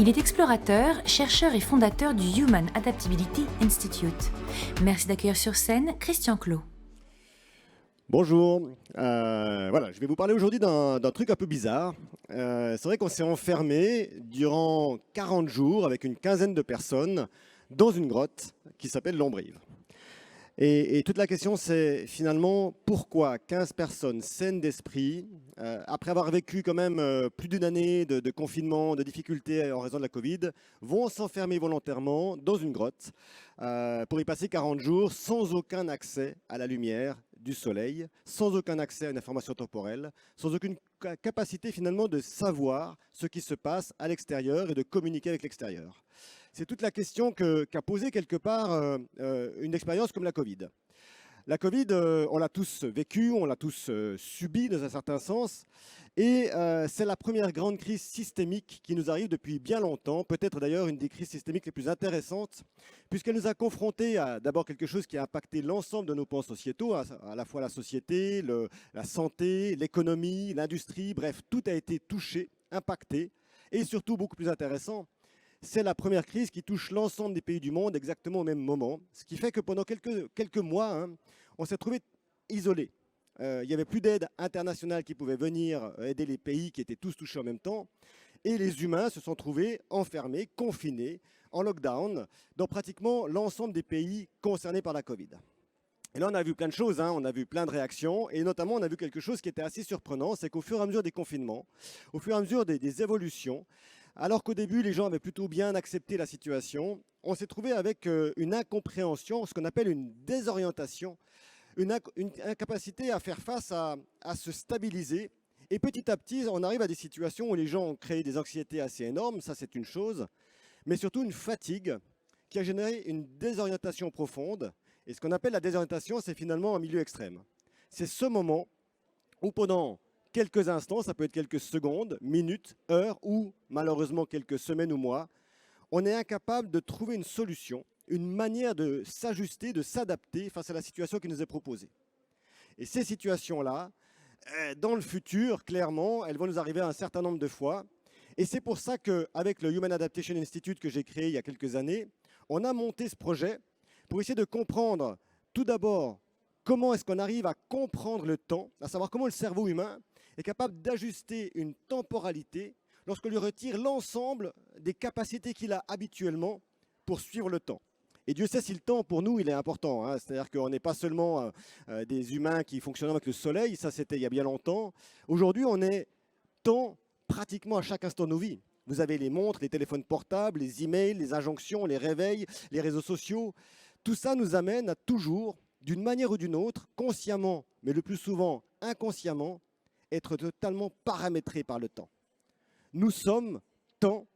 Il est explorateur, chercheur et fondateur du Human Adaptability Institute. Merci d'accueillir sur scène Christian Clot. Bonjour, je vais vous parler aujourd'hui d'un truc un peu bizarre. C'est vrai qu'on s'est enfermé durant 40 jours avec une quinzaine de personnes dans une grotte qui s'appelle l'Ombrive. Et toute la question c'est finalement pourquoi 15 personnes saines d'esprit, après avoir vécu quand même plus d'une année de confinement, de difficultés en raison de la Covid, vont s'enfermer volontairement dans une grotte pour y passer 40 jours sans aucun accès à la lumière du soleil, sans aucun accès à une information temporelle, sans aucune capacité finalement de savoir ce qui se passe à l'extérieur et de communiquer avec l'extérieur. C'est toute la question qu'a posée quelque part une expérience comme la Covid. La Covid, on l'a tous vécu, on l'a tous subi dans un certain sens, et c'est la première grande crise systémique qui nous arrive depuis bien longtemps, peut-être d'ailleurs une des crises systémiques les plus intéressantes, puisqu'elle nous a confrontés à d'abord quelque chose qui a impacté l'ensemble de nos pans sociétaux, à la fois la société, la santé, l'économie, l'industrie, bref, tout a été touché, impacté, et surtout beaucoup plus intéressant, c'est la première crise qui touche l'ensemble des pays du monde exactement au même moment, ce qui fait que pendant quelques mois, on s'est trouvé isolés. Il n'y avait plus d'aide internationale qui pouvait venir aider les pays qui étaient tous touchés en même temps. Et les humains se sont trouvés enfermés, confinés, en lockdown, dans pratiquement l'ensemble des pays concernés par la Covid. Et là, on a vu plein de choses, on a vu plein de réactions, et notamment, on a vu quelque chose qui était assez surprenant, c'est qu'au fur et à mesure des confinements, au fur et à mesure des évolutions, alors qu'au début, les gens avaient plutôt bien accepté la situation, on s'est trouvé avec une incompréhension, ce qu'on appelle une désorientation, une incapacité à faire face à se stabiliser. Et petit à petit, on arrive à des situations où les gens ont créé des anxiétés assez énormes, ça c'est une chose, mais surtout une fatigue qui a généré une désorientation profonde. Et ce qu'on appelle la désorientation, c'est finalement un milieu extrême. C'est ce moment où pendant quelques instants, ça peut être quelques secondes, minutes, heures ou malheureusement quelques semaines ou mois, on est incapable de trouver une solution, une manière de s'ajuster, de s'adapter face à la situation qui nous est proposée. Et ces situations-là, dans le futur, clairement, elles vont nous arriver un certain nombre de fois. Et c'est pour ça qu'avec le Human Adaptation Institute que j'ai créé il y a quelques années, on a monté ce projet pour essayer de comprendre tout d'abord comment est-ce qu'on arrive à comprendre le temps, à savoir comment le cerveau humain est capable d'ajuster une temporalité lorsqu'on lui retire l'ensemble des capacités qu'il a habituellement pour suivre le temps. Et Dieu sait si le temps, pour nous, il est important. C'est-à-dire qu'on n'est pas seulement des humains qui fonctionnent avec le soleil, ça c'était il y a bien longtemps. Aujourd'hui, on est temps pratiquement à chaque instant de nos vies. Vous avez les montres, les téléphones portables, les emails, les injonctions, les réveils, les réseaux sociaux. Tout ça nous amène à toujours, d'une manière ou d'une autre, consciemment, mais le plus souvent inconsciemment, être totalement paramétré par le temps. Nous sommes temps,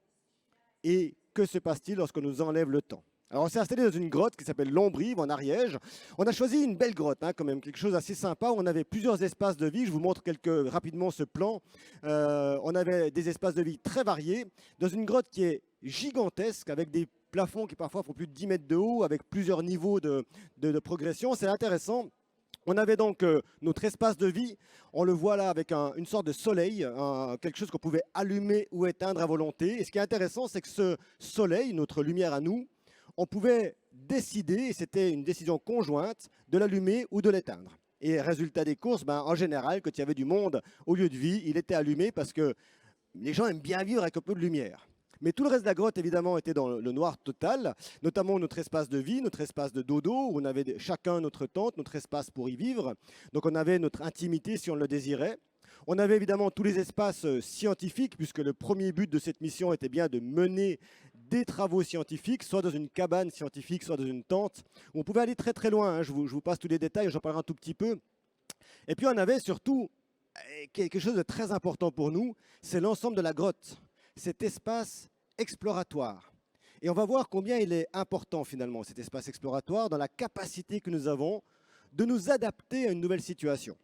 et que se passe-t-il lorsqu'on nous enlève le temps? Alors on s'est installé dans une grotte qui s'appelle l'Ombrive en Ariège. On a choisi une belle grotte, quand même, quelque chose assez sympa. On avait plusieurs espaces de vie. Je vous montre rapidement ce plan. On avait des espaces de vie très variés, dans une grotte qui est gigantesque, avec des plafonds qui parfois font plus de 10 mètres de haut, avec plusieurs niveaux de progression. C'est intéressant. On avait donc notre espace de vie, on le voit là avec une sorte de soleil, quelque chose qu'on pouvait allumer ou éteindre à volonté. Et ce qui est intéressant, c'est que ce soleil, notre lumière à nous, on pouvait décider, et c'était une décision conjointe, de l'allumer ou de l'éteindre. Et résultat des courses, en général, quand il y avait du monde au lieu de vie, il était allumé parce que les gens aiment bien vivre avec un peu de lumière. Mais tout le reste de la grotte, évidemment, était dans le noir total, notamment notre espace de vie, notre espace de dodo, où on avait chacun notre tente, notre espace pour y vivre. Donc on avait notre intimité si on le désirait. On avait évidemment tous les espaces scientifiques, puisque le premier but de cette mission était bien de mener des travaux scientifiques, soit dans une cabane scientifique, soit dans une tente. On pouvait aller très très loin, je vous passe tous les détails, j'en parlerai un tout petit peu. Et puis on avait surtout quelque chose de très important pour nous, c'est l'ensemble de la grotte. Cet espace exploratoire. Et on va voir combien il est important finalement, cet espace exploratoire, dans la capacité que nous avons de nous adapter à une nouvelle situation.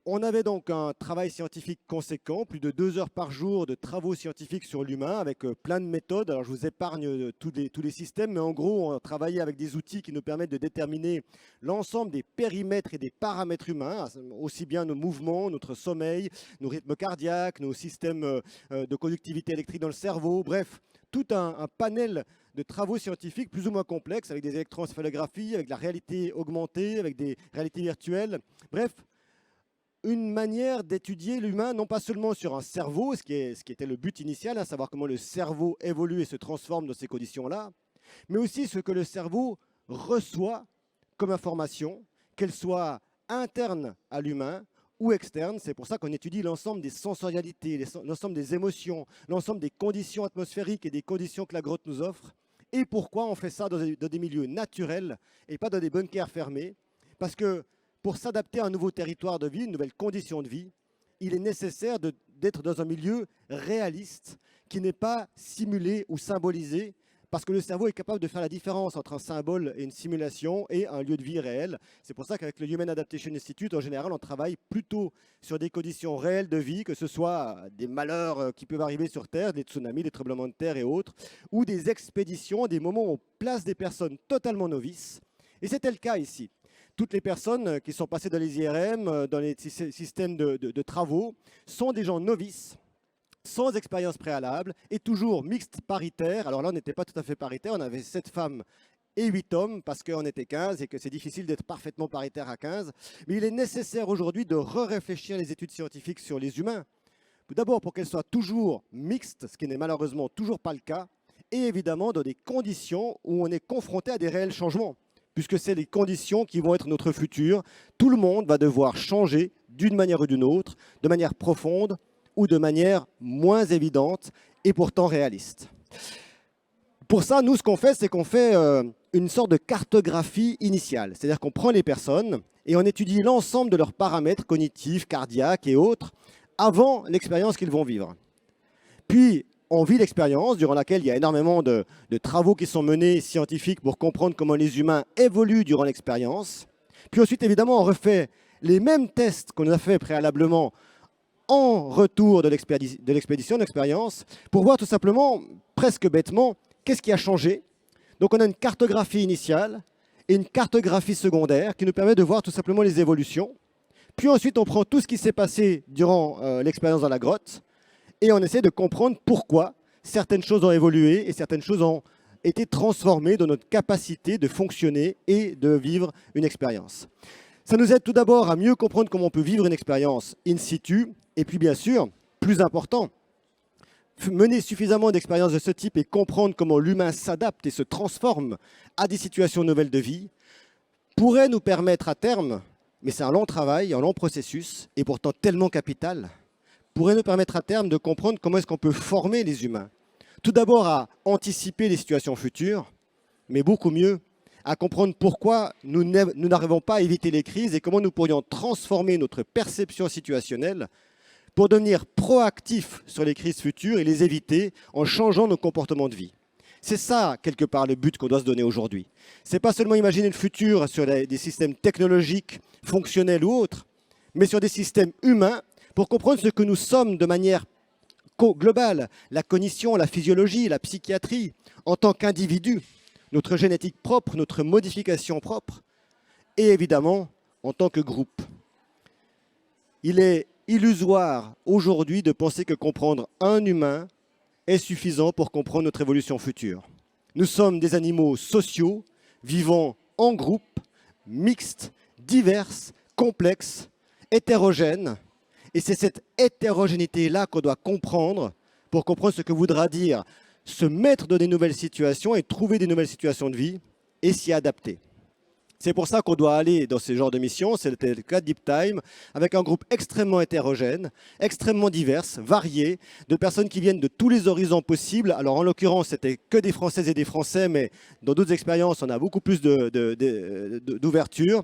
On avait donc un travail scientifique conséquent, plus de 2 heures par jour de travaux scientifiques sur l'humain avec plein de méthodes. Alors je vous épargne tous les systèmes, mais en gros, on travaillait avec des outils qui nous permettent de déterminer l'ensemble des périmètres et des paramètres humains, aussi bien nos mouvements, notre sommeil, nos rythmes cardiaques, nos systèmes de conductivité électrique dans le cerveau, bref, tout un panel de travaux scientifiques plus ou moins complexes avec des électroencéphalographies, avec la réalité augmentée, avec des réalités virtuelles, bref, une manière d'étudier l'humain, non pas seulement sur un cerveau, ce qui était le but initial, à savoir comment le cerveau évolue et se transforme dans ces conditions-là, mais aussi ce que le cerveau reçoit comme information, qu'elle soit interne à l'humain ou externe. C'est pour ça qu'on étudie l'ensemble des sensorialités, l'ensemble des émotions, l'ensemble des conditions atmosphériques et des conditions que la grotte nous offre. Et pourquoi on fait ça dans des milieux naturels et pas dans des bunkers fermés? Parce que pour s'adapter à un nouveau territoire de vie, une nouvelle condition de vie, il est nécessaire d'être dans un milieu réaliste qui n'est pas simulé ou symbolisé, parce que le cerveau est capable de faire la différence entre un symbole et une simulation et un lieu de vie réel. C'est pour ça qu'avec le Human Adaptation Institute, en général, on travaille plutôt sur des conditions réelles de vie, que ce soit des malheurs qui peuvent arriver sur Terre, des tsunamis, des tremblements de terre et autres, ou des expéditions, des moments où on place des personnes totalement novices. Et c'était le cas ici. Toutes les personnes qui sont passées dans les IRM, dans les systèmes de travaux, sont des gens novices, sans expérience préalable, et toujours mixtes paritaires. Alors là, on n'était pas tout à fait paritaire, on avait 7 femmes et 8 hommes, parce qu'on était 15 et que c'est difficile d'être parfaitement paritaire à 15. Mais il est nécessaire aujourd'hui de réfléchir les études scientifiques sur les humains. D'abord pour qu'elles soient toujours mixtes, ce qui n'est malheureusement toujours pas le cas, et évidemment dans des conditions où on est confronté à des réels changements, puisque c'est les conditions qui vont être notre futur. Tout le monde va devoir changer d'une manière ou d'une autre, de manière profonde ou de manière moins évidente et pourtant réaliste. Pour ça, nous, ce qu'on fait, c'est qu'on fait une sorte de cartographie initiale. C'est-à-dire qu'on prend les personnes et on étudie l'ensemble de leurs paramètres cognitifs, cardiaques et autres avant l'expérience qu'ils vont vivre. Puis, on vit l'expérience durant laquelle il y a énormément de travaux qui sont menés scientifiques pour comprendre comment les humains évoluent durant l'expérience. Puis ensuite, évidemment, on refait les mêmes tests qu'on a fait préalablement en retour de l'expédition, de l'expérience, pour voir tout simplement, presque bêtement, qu'est-ce qui a changé. Donc on a une cartographie initiale et une cartographie secondaire qui nous permet de voir tout simplement les évolutions. Puis ensuite, on prend tout ce qui s'est passé durant l'expérience dans la grotte, et on essaie de comprendre pourquoi certaines choses ont évolué et certaines choses ont été transformées dans notre capacité de fonctionner et de vivre une expérience. Ça nous aide tout d'abord à mieux comprendre comment on peut vivre une expérience in situ. Et puis bien sûr, plus important, mener suffisamment d'expériences de ce type et comprendre comment l'humain s'adapte et se transforme à des situations nouvelles de vie pourrait nous permettre à terme, mais c'est un long travail, un long processus et pourtant tellement capital, pourrait nous permettre à terme de comprendre comment est-ce qu'on peut former les humains. Tout d'abord à anticiper les situations futures, mais beaucoup mieux à comprendre pourquoi nous n'arrivons pas à éviter les crises et comment nous pourrions transformer notre perception situationnelle pour devenir proactifs sur les crises futures et les éviter en changeant nos comportements de vie. C'est ça, quelque part, le but qu'on doit se donner aujourd'hui. Ce n'est pas seulement imaginer le futur sur des systèmes technologiques, fonctionnels ou autres, mais sur des systèmes humains pour comprendre ce que nous sommes de manière globale, la cognition, la physiologie, la psychiatrie, en tant qu'individu, notre génétique propre, notre modification propre, et évidemment, en tant que groupe. Il est illusoire aujourd'hui de penser que comprendre un humain est suffisant pour comprendre notre évolution future. Nous sommes des animaux sociaux, vivant en groupe, mixtes, divers, complexes, hétérogènes. Et c'est cette hétérogénéité-là qu'on doit comprendre pour comprendre ce que voudra dire se mettre dans des nouvelles situations et trouver des nouvelles situations de vie et s'y adapter. C'est pour ça qu'on doit aller dans ce genre de mission, c'était le cas de Deep Time, avec un groupe extrêmement hétérogène, extrêmement divers, varié, de personnes qui viennent de tous les horizons possibles. Alors en l'occurrence, c'était que des Françaises et des Français, mais dans d'autres expériences, on a beaucoup plus d'ouverture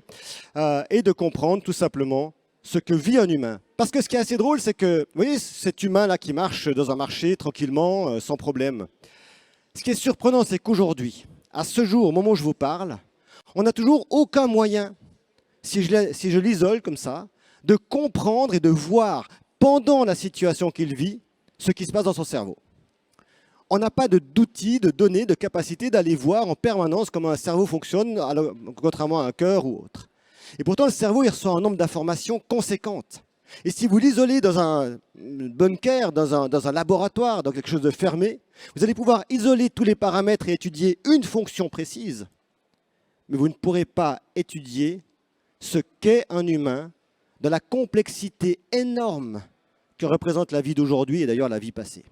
et de comprendre tout simplement ce que vit un humain. Parce que ce qui est assez drôle, c'est que, vous voyez, cet humain-là qui marche dans un marché tranquillement, sans problème. Ce qui est surprenant, c'est qu'aujourd'hui, à ce jour, au moment où je vous parle, on n'a toujours aucun moyen, si je l'isole comme ça, de de comprendre et de voir pendant la situation qu'il vit ce qui se passe dans son cerveau. On n'a pas d'outils, de données, de capacité d'aller voir en permanence comment un cerveau fonctionne, contrairement à un cœur ou autre. Et pourtant, le cerveau, il reçoit un nombre d'informations conséquentes. Et si vous l'isolez dans un bunker, dans un laboratoire, dans quelque chose de fermé, vous allez pouvoir isoler tous les paramètres et étudier une fonction précise, mais vous ne pourrez pas étudier ce qu'est un humain dans la complexité énorme que représente la vie d'aujourd'hui et d'ailleurs la vie passée.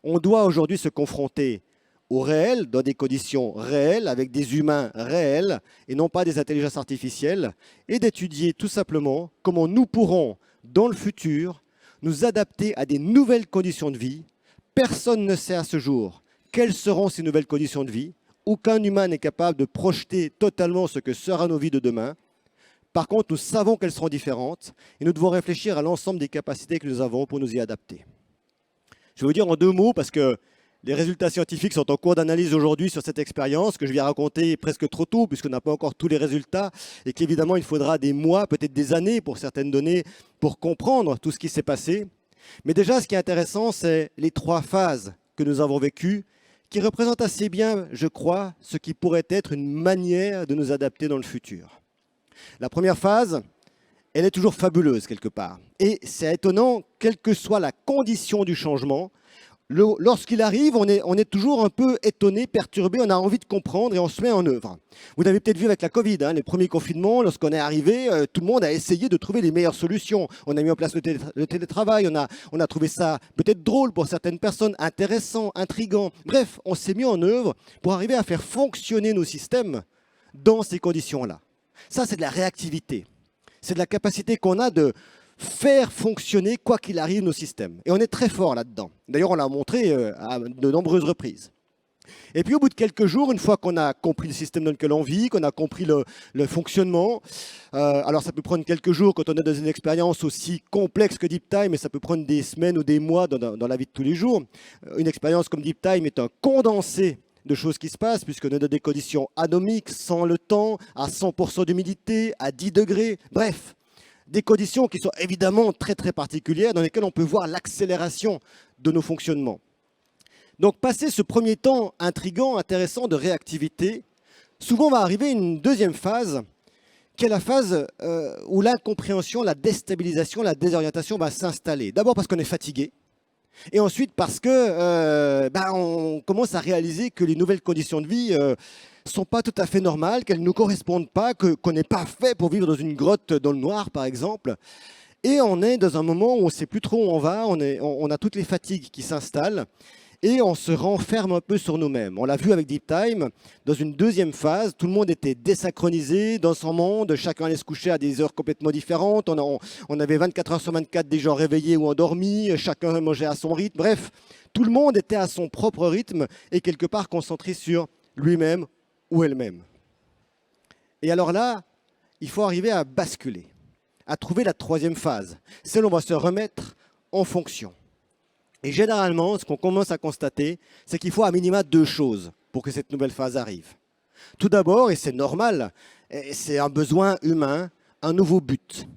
On doit aujourd'hui se confronter au réel, dans des conditions réelles, avec des humains réels, et non pas des intelligences artificielles, et d'étudier tout simplement comment nous pourrons, dans le futur, nous adapter à des nouvelles conditions de vie. Personne ne sait à ce jour quelles seront ces nouvelles conditions de vie. Aucun humain n'est capable de projeter totalement ce que sera nos vies de demain. Par contre, nous savons qu'elles seront différentes, et nous devons réfléchir à l'ensemble des capacités que nous avons pour nous y adapter. Je vais vous dire en 2 mots, parce que les résultats scientifiques sont en cours d'analyse aujourd'hui sur cette expérience que je viens raconter presque trop tôt puisqu'on n'a pas encore tous les résultats et qu'évidemment il faudra des mois, peut-être des années pour certaines données pour comprendre tout ce qui s'est passé. Mais déjà, ce qui est intéressant, c'est les 3 phases que nous avons vécues qui représentent assez bien, je crois, ce qui pourrait être une manière de nous adapter dans le futur. La première phase, elle est toujours fabuleuse quelque part. Et c'est étonnant, quelle que soit la condition du changement, lorsqu'il arrive, on est toujours un peu étonné, perturbé, on a envie de comprendre et on se met en œuvre. Vous l'avez peut-être vu avec la Covid, les premiers confinements, lorsqu'on est arrivé, tout le monde a essayé de trouver les meilleures solutions. On a mis en place le télétravail, on a trouvé ça peut-être drôle pour certaines personnes, intéressant, intriguant. Bref, on s'est mis en œuvre pour arriver à faire fonctionner nos systèmes dans ces conditions-là. Ça, c'est de la réactivité. C'est de la capacité qu'on a de faire fonctionner, quoi qu'il arrive, nos systèmes. Et on est très fort là-dedans. D'ailleurs, on l'a montré à de nombreuses reprises. Et puis, au bout de quelques jours, une fois qu'on a compris le système dans lequel on vit, qu'on a compris le fonctionnement, alors ça peut prendre quelques jours quand on est dans une expérience aussi complexe que Deep Time, mais ça peut prendre des semaines ou des mois dans la vie de tous les jours. Une expérience comme Deep Time est un condensé de choses qui se passent, puisqu'on est dans des conditions anomiques, sans le temps, à 100% d'humidité, à 10 degrés, bref. Des conditions qui sont évidemment très très particulières, dans lesquelles on peut voir l'accélération de nos fonctionnements. Donc, passer ce premier temps intriguant, intéressant de réactivité, souvent va arriver une deuxième phase, qui est la phase où l'incompréhension, la déstabilisation, la désorientation va s'installer. D'abord parce qu'on est fatigué, et ensuite parce que on commence à réaliser que les nouvelles conditions de vie sont pas tout à fait normales, qu'elles ne nous correspondent pas, qu'on n'est pas fait pour vivre dans une grotte dans le noir, par exemple. Et on est dans un moment où on ne sait plus trop où on va, on a toutes les fatigues qui s'installent, et on se renferme un peu sur nous-mêmes. On l'a vu avec Deep Time, dans une deuxième phase, tout le monde était désynchronisé dans son monde, chacun allait se coucher à des heures complètement différentes, on avait 24 heures sur 24 des gens réveillés ou endormis, chacun mangeait à son rythme, bref, tout le monde était à son propre rythme et quelque part concentré sur lui-même ou elle-même. Et alors là, il faut arriver à basculer, à trouver la troisième phase, celle où on va se remettre en fonction. Et généralement, ce qu'on commence à constater, c'est qu'il faut à minima 2 choses pour que cette nouvelle phase arrive. Tout d'abord, et c'est normal, c'est un besoin humain, un nouveau but,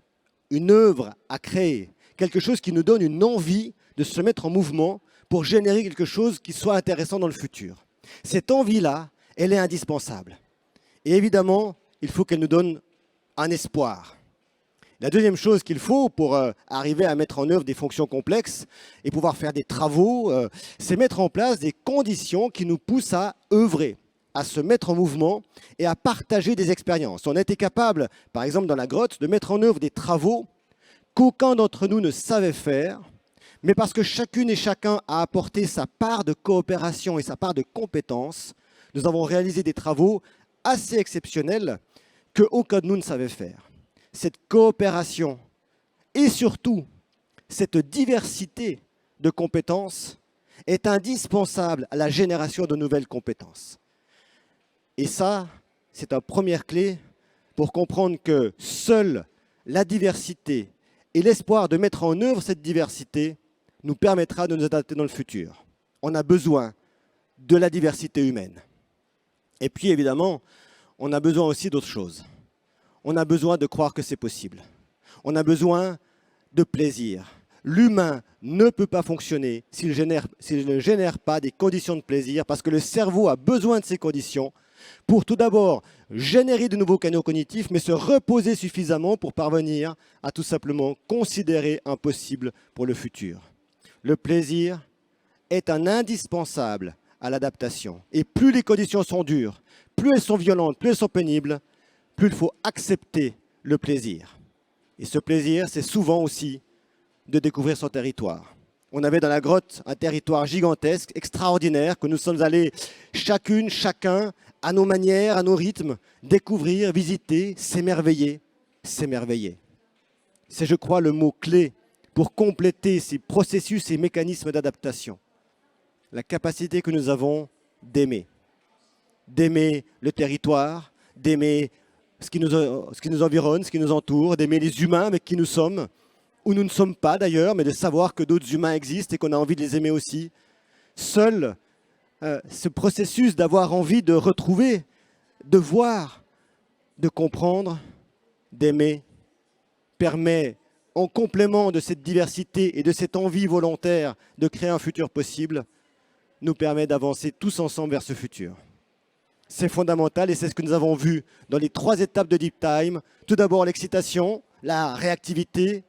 une œuvre à créer, quelque chose qui nous donne une envie de se mettre en mouvement pour générer quelque chose qui soit intéressant dans le futur. Cette envie-là, elle est indispensable. Et évidemment, il faut qu'elle nous donne un espoir. La deuxième chose qu'il faut pour arriver à mettre en œuvre des fonctions complexes et pouvoir faire des travaux, c'est mettre en place des conditions qui nous poussent à œuvrer, à se mettre en mouvement et à partager des expériences. On a été capable, par exemple dans la grotte, de mettre en œuvre des travaux qu'aucun d'entre nous ne savait faire, mais parce que chacune et chacun a apporté sa part de coopération et sa part de compétence, nous avons réalisé des travaux assez exceptionnels qu'aucun de nous ne savait faire. Cette coopération et surtout cette diversité de compétences est indispensable à la génération de nouvelles compétences. Et ça, c'est une première clé pour comprendre que seule la diversité et l'espoir de mettre en œuvre cette diversité nous permettra de nous adapter dans le futur. On a besoin de la diversité humaine. Et puis évidemment, on a besoin aussi d'autre chose. On a besoin de croire que c'est possible. On a besoin de plaisir. L'humain ne peut pas fonctionner s'il ne génère pas des conditions de plaisir, parce que le cerveau a besoin de ces conditions pour tout d'abord générer de nouveaux canaux cognitifs, mais se reposer suffisamment pour parvenir à tout simplement considérer un possible pour le futur. Le plaisir est un indispensable à l'adaptation. Et plus les conditions sont dures, plus elles sont violentes, plus elles sont pénibles, plus il faut accepter le plaisir. Et ce plaisir, c'est souvent aussi de découvrir son territoire. On avait dans la grotte un territoire gigantesque, extraordinaire, que nous sommes allés chacune, chacun, à nos manières, à nos rythmes, découvrir, visiter, s'émerveiller, s'émerveiller. C'est, je crois, le mot-clé pour compléter ces processus et mécanismes d'adaptation. La capacité que nous avons d'aimer. D'aimer le territoire, d'aimer ce qui nous environne, ce qui nous entoure, d'aimer les humains avec qui nous sommes, ou nous ne sommes pas d'ailleurs, mais de savoir que d'autres humains existent et qu'on a envie de les aimer aussi. Seul ce processus d'avoir envie de retrouver, de voir, de comprendre, d'aimer, permet, en complément de cette diversité et de cette envie volontaire de créer un futur possible, nous permet d'avancer tous ensemble vers ce futur. C'est fondamental et c'est ce que nous avons vu dans les 3 étapes de Deep Time. Tout d'abord l'excitation, la réactivité,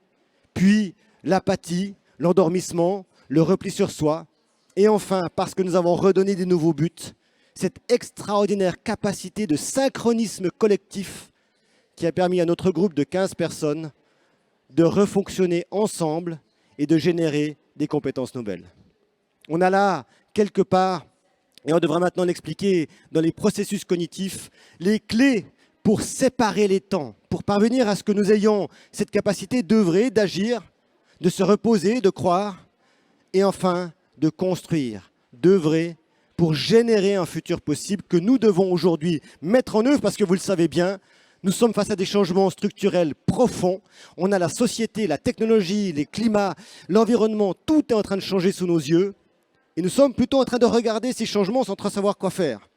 puis l'apathie, l'endormissement, le repli sur soi. Et enfin, parce que nous avons redonné des nouveaux buts, cette extraordinaire capacité de synchronisme collectif qui a permis à notre groupe de 15 personnes de refonctionner ensemble et de générer des compétences nouvelles. On a là, quelque part, et on devrait maintenant l'expliquer dans les processus cognitifs, les clés pour séparer les temps, pour parvenir à ce que nous ayons cette capacité d'œuvrer, d'agir, de se reposer, de croire, et enfin de construire, d'œuvrer pour générer un futur possible que nous devons aujourd'hui mettre en œuvre, parce que vous le savez bien, nous sommes face à des changements structurels profonds. On a la société, la technologie, les climats, l'environnement, tout est en train de changer sous nos yeux. Et nous sommes plutôt en train de regarder ces changements sans trop savoir quoi faire.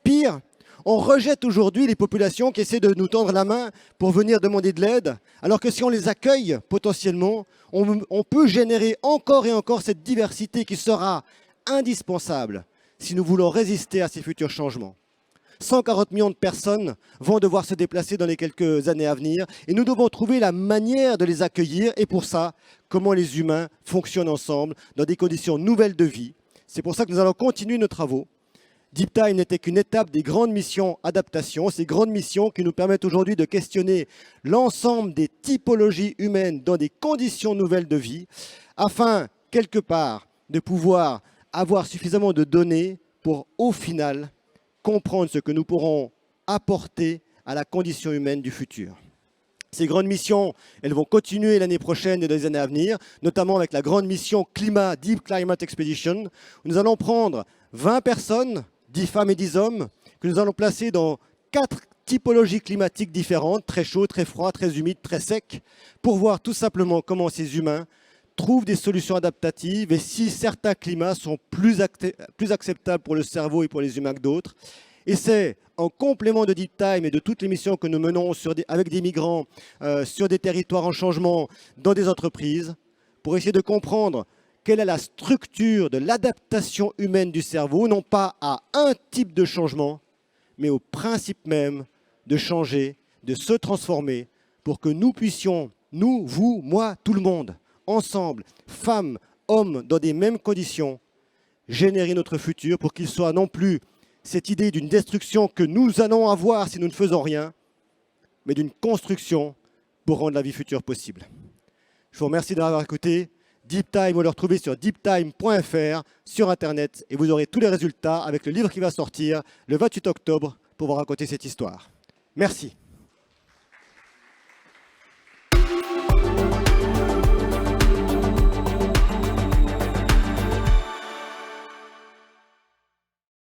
Pire, on rejette aujourd'hui les populations qui essaient de nous tendre la main pour venir demander de l'aide, alors que si on les accueille potentiellement, on peut générer encore et encore cette diversité qui sera indispensable si nous voulons résister à ces futurs changements. 140 millions de personnes vont devoir se déplacer dans les quelques années à venir et nous devons trouver la manière de les accueillir et pour ça, comment les humains fonctionnent ensemble dans des conditions nouvelles de vie. C'est pour ça que nous allons continuer nos travaux. Deep Time n'était qu'une étape des grandes missions adaptation, ces grandes missions qui nous permettent aujourd'hui de questionner l'ensemble des typologies humaines dans des conditions nouvelles de vie afin, quelque part, de pouvoir avoir suffisamment de données pour, au final, comprendre ce que nous pourrons apporter à la condition humaine du futur. Ces grandes missions, elles vont continuer l'année prochaine et dans les années à venir, notamment avec la grande mission Climat, Deep Climate Expedition, où nous allons prendre 20 personnes, 10 femmes et 10 hommes, que nous allons placer dans 4 typologies climatiques différentes, très chaud, très froid, très humide, très sec, pour voir tout simplement comment ces humains trouvent des solutions adaptatives et si certains climats sont plus acceptables pour le cerveau et pour les humains que d'autres. Et c'est en complément de Deep Time et de toutes les missions que nous menons avec des migrants sur des territoires en changement dans des entreprises pour essayer de comprendre quelle est la structure de l'adaptation humaine du cerveau, non pas à un type de changement, mais au principe même de changer, de se transformer pour que nous puissions, nous, vous, moi, tout le monde, ensemble, femmes, hommes, dans des mêmes conditions, générer notre futur pour qu'il soit non plus cette idée d'une destruction que nous allons avoir si nous ne faisons rien, mais d'une construction pour rendre la vie future possible. Je vous remercie d'avoir écouté. Deep Time, vous le retrouvez sur deeptime.fr, sur Internet, et vous aurez tous les résultats avec le livre qui va sortir le 28 octobre pour vous raconter cette histoire. Merci.